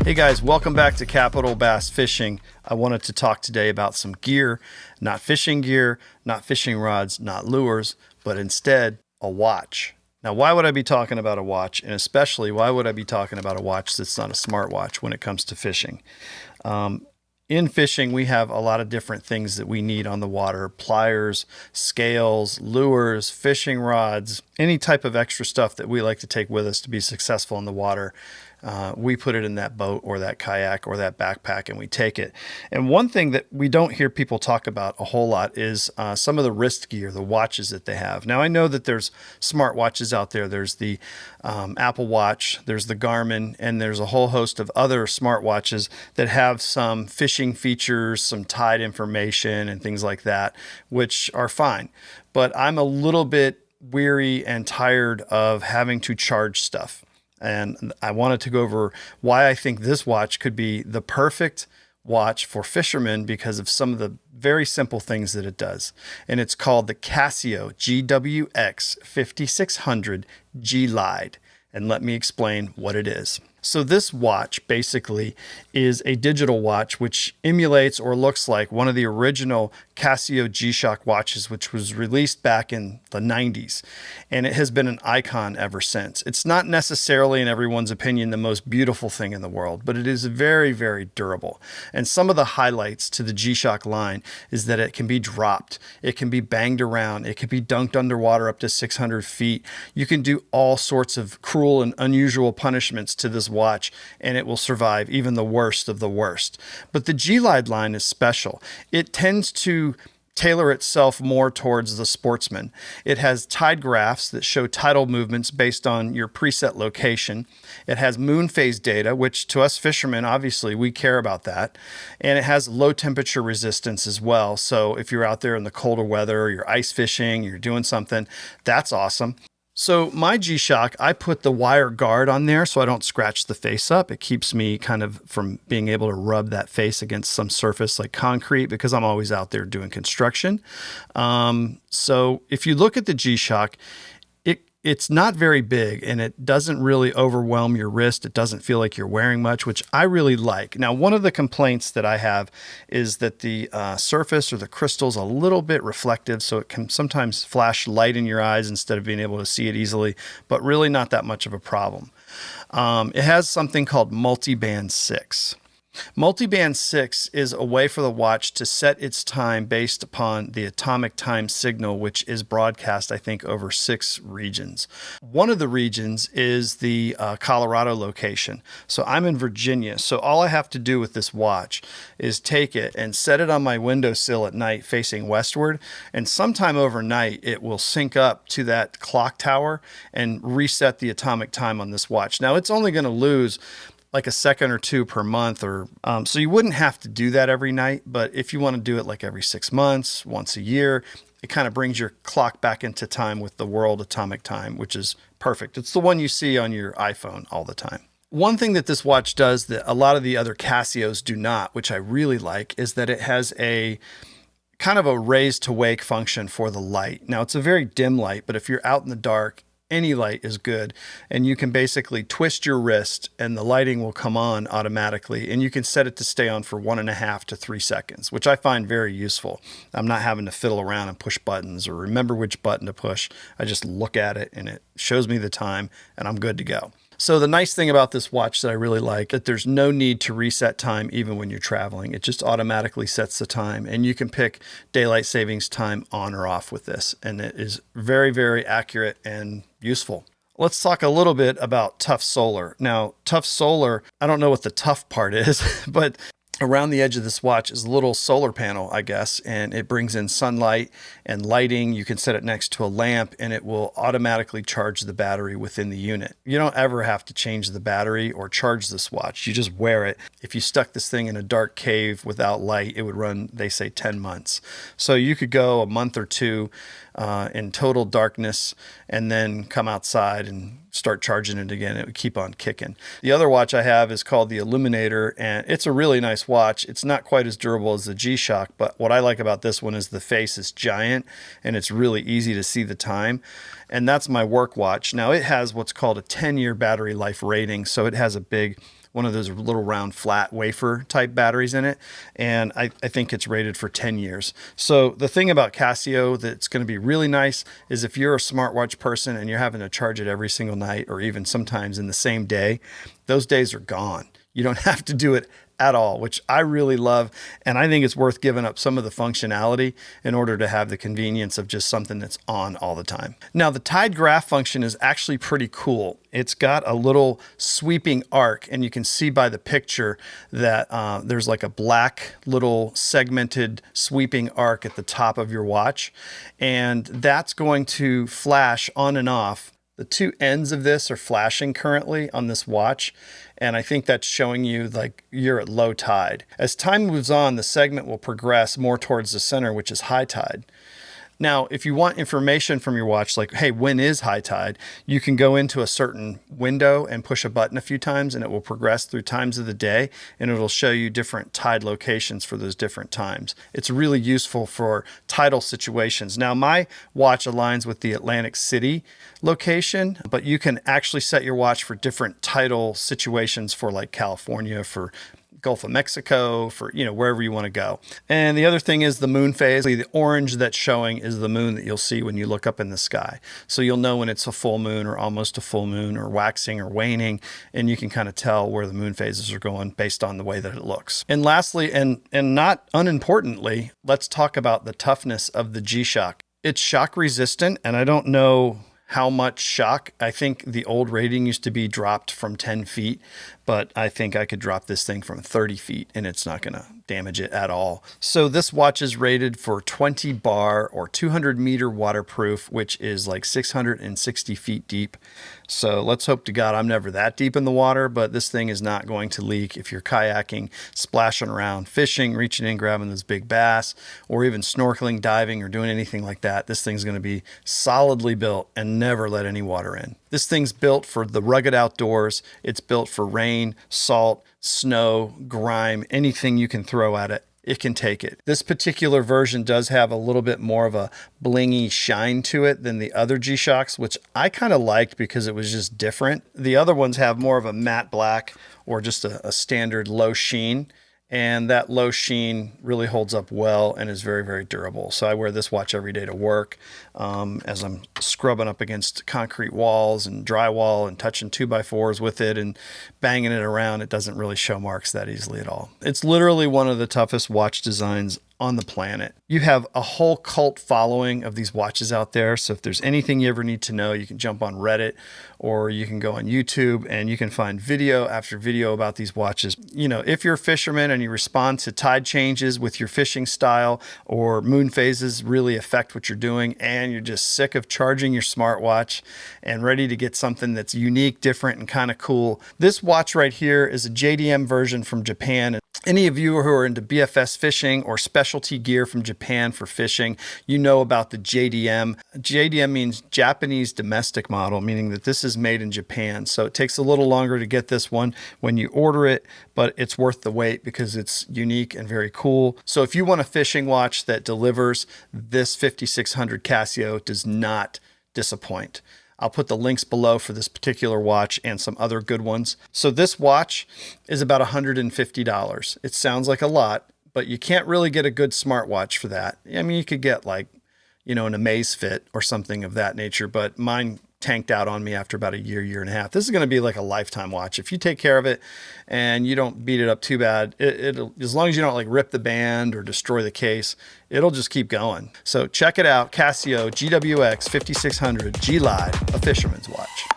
Hey guys, welcome back to Capital Bass Fishing. I wanted to talk today about some gear, not fishing gear, not fishing rods, not lures, but instead a watch. Now, why would I be talking about a watch? And especially, why would I be talking about a watch that's not a smartwatch when it comes to fishing? In fishing, we have a lot of different things that we need on the water: pliers, scales, lures, fishing rods, any type of extra stuff that we like to take with us to be successful in the water. We put it in that boat or that kayak or that backpack and we take it. And one thing that we don't hear people talk about a whole lot is some of the wrist gear, the watches that they have. Now, I know that there's smart watches out there. There's the Apple Watch, there's the Garmin, and there's a whole host of other smart watches that have some fishing features, some tide information and things like that, which are fine. But I'm a little bit weary and tired of having to charge stuff. And I wanted to go over why I think this watch could be the perfect watch for fishermen because of some of the very simple things that it does. And it's called the Casio GWX-5600 JDM. And let me explain what it is. So this watch basically is a digital watch which emulates or looks like one of the original Casio G-Shock watches, which was released back in the 90s. And it has been an icon ever since. It's not necessarily, in everyone's opinion, the most beautiful thing in the world, but it is very, very durable. And some of the highlights to the G-Shock line is that it can be dropped, it can be banged around, it can be dunked underwater up to 600 feet. You can do all sorts of cruel and unusual punishments to this watch and it will survive even the worst of the worst. But the Glide line is special. It tends to tailor itself more towards the sportsman. It has tide graphs that show tidal movements based on your preset location. It has moon phase data, which to us fishermen, obviously we care about that. And it has low temperature resistance as well. So if you're out there in the colder weather, you're ice fishing, you're doing something, that's awesome. So my G-Shock, I put the wire guard on there so I don't scratch the face up. It keeps me kind of from being able to rub that face against some surface like concrete because I'm always out there doing construction. So if you look at the G-Shock, it's not very big and it doesn't really overwhelm your wrist. It doesn't feel like you're wearing much, which I really like. Now, one of the complaints that I have is that the surface or the crystal's a little bit reflective, so it can sometimes flash light in your eyes instead of being able to see it easily, but really not that much of a problem. It has something called Multiband 6. Multiband 6 is a way for the watch to set its time based upon the atomic time signal, which is broadcast, I think, over 6 regions. One of the regions is the Colorado location. So I'm in Virginia. So all I have to do with this watch is take it and set it on my windowsill at night facing westward. And sometime overnight, it will sync up to that clock tower and reset the atomic time on this watch. Now, it's only going to lose like a second or two per month, or so you wouldn't have to do that every night. But if you want to do it like every 6 months, once a year, it kind of brings your clock back into time with the world atomic time, which is perfect. It's the one you see on your iPhone all the time. One thing that this watch does that a lot of the other Casios do not, which I really like, is that it has a kind of a raise to wake function for the light. Now, it's a very dim light, but if you're out in the dark, any light is good, and you can basically twist your wrist and the lighting will come on automatically, and you can set it to stay on for 1.5 to 3 seconds, which I find very useful. I'm not having to fiddle around and push buttons or remember which button to push. I just look at it and it shows me the time and I'm good to go. So the nice thing about this watch that I really like, that there's no need to reset time even when you're traveling. It just automatically sets the time, and you can pick daylight savings time on or off with this. And it is very, very accurate and useful. Let's talk a little bit about Tough Solar. Now, Tough Solar, I don't know what the tough part is, but around the edge of this watch is a little solar panel, I guess, and it brings in sunlight and lighting. You can set it next to a lamp and it will automatically charge the battery within the unit. You don't ever have to change the battery or charge this watch. You just wear it. If you stuck this thing in a dark cave without light, it would run, they say, 10 months. So you could go a month or two in total darkness and then come outside and start charging it again. It would keep on kicking. The other watch I have is called the Illuminator, and it's a really nice watch. It's not quite as durable as the G-Shock, but what I like about this one is the face is giant and it's really easy to see the time. And that's my work watch. Now, it has what's called a 10-year battery life rating, so it has a big one of those little round flat wafer type batteries in it. And I think it's rated for 10 years. So the thing about Casio that's going to be really nice is if you're a smartwatch person and you're having to charge it every single night or even sometimes in the same day, those days are gone. You don't have to do it at all, which I really love. And I think it's worth giving up some of the functionality in order to have the convenience of just something that's on all the time. Now, the tide graph function is actually pretty cool. It's got a little sweeping arc, and you can see by the picture that there's like a black little segmented sweeping arc at the top of your watch. And that's going to flash on and off. The two ends of this are flashing currently on this watch. And I think that's showing you like you're at low tide. As time moves on, the segment will progress more towards the center, which is high tide. Now, if you want information from your watch, like, hey, when is high tide? You can go into a certain window and push a button a few times and it will progress through times of the day and it'll show you different tide locations for those different times. It's really useful for tidal situations. Now, my watch aligns with the Atlantic City location, but you can actually set your watch for different tidal situations for like California, for Gulf of Mexico, for, wherever you want to go. And the other thing is the moon phase. The orange that's showing is the moon that you'll see when you look up in the sky. So you'll know when it's a full moon or almost a full moon or waxing or waning, and you can kind of tell where the moon phases are going based on the way that it looks. And lastly, and not unimportantly, let's talk about the toughness of the G-Shock. It's shock resistant, and I don't know how much shock. I think the old rating used to be dropped from 10 feet, but I think I could drop this thing from 30 feet and it's not going to damage it at all. So this watch is rated for 20 bar or 200 meter waterproof, which is like 660 feet deep. So let's hope to God I'm never that deep in the water, but this thing is not going to leak if you're kayaking, splashing around, fishing, reaching in, grabbing those big bass, or even snorkeling, diving, or doing anything like that. This thing's going to be solidly built and never let any water in. This thing's built for the rugged outdoors. It's built for rain, salt, snow, grime, anything you can throw at it. It can take it. This particular version does have a little bit more of a blingy shine to it than the other G-Shocks, which I kind of liked because it was just different. The other ones have more of a matte black or just a standard low sheen. And that low sheen really holds up well and is very, very durable. So I wear this watch every day to work as I'm scrubbing up against concrete walls and drywall and touching 2x4s with it and banging it around. It doesn't really show marks that easily at all. It's literally one of the toughest watch designs on the planet. You have a whole cult following of these watches out there. So if there's anything you ever need to know, you can jump on Reddit or you can go on YouTube and you can find video after video about these watches. If you're a fisherman and you respond to tide changes with your fishing style or moon phases really affect what you're doing and you're just sick of charging your smartwatch and ready to get something that's unique, different, and kind of cool, this watch right here is a JDM version from Japan. Any of you who are into BFS fishing or specialty gear from Japan for fishing, you know about the JDM. JDM means Japanese domestic model, meaning that this is made in Japan. So it takes a little longer to get this one when you order it, but it's worth the wait because it's unique and very cool. So if you want a fishing watch that delivers, this 5600 Casio does not disappoint. I'll put the links below for this particular watch and some other good ones. So this watch is about $150. It sounds like a lot, but you can't really get a good smartwatch for that. I mean, you could get like, an Amazfit or something of that nature, but mine tanked out on me after about a year and a half. This is going to be like a lifetime watch. If you take care of it and you don't beat it up too bad, it'll, as long as you don't like rip the band or destroy the case, it'll just keep going. So check it out. Casio GWX-5600 G Lide, a fisherman's watch.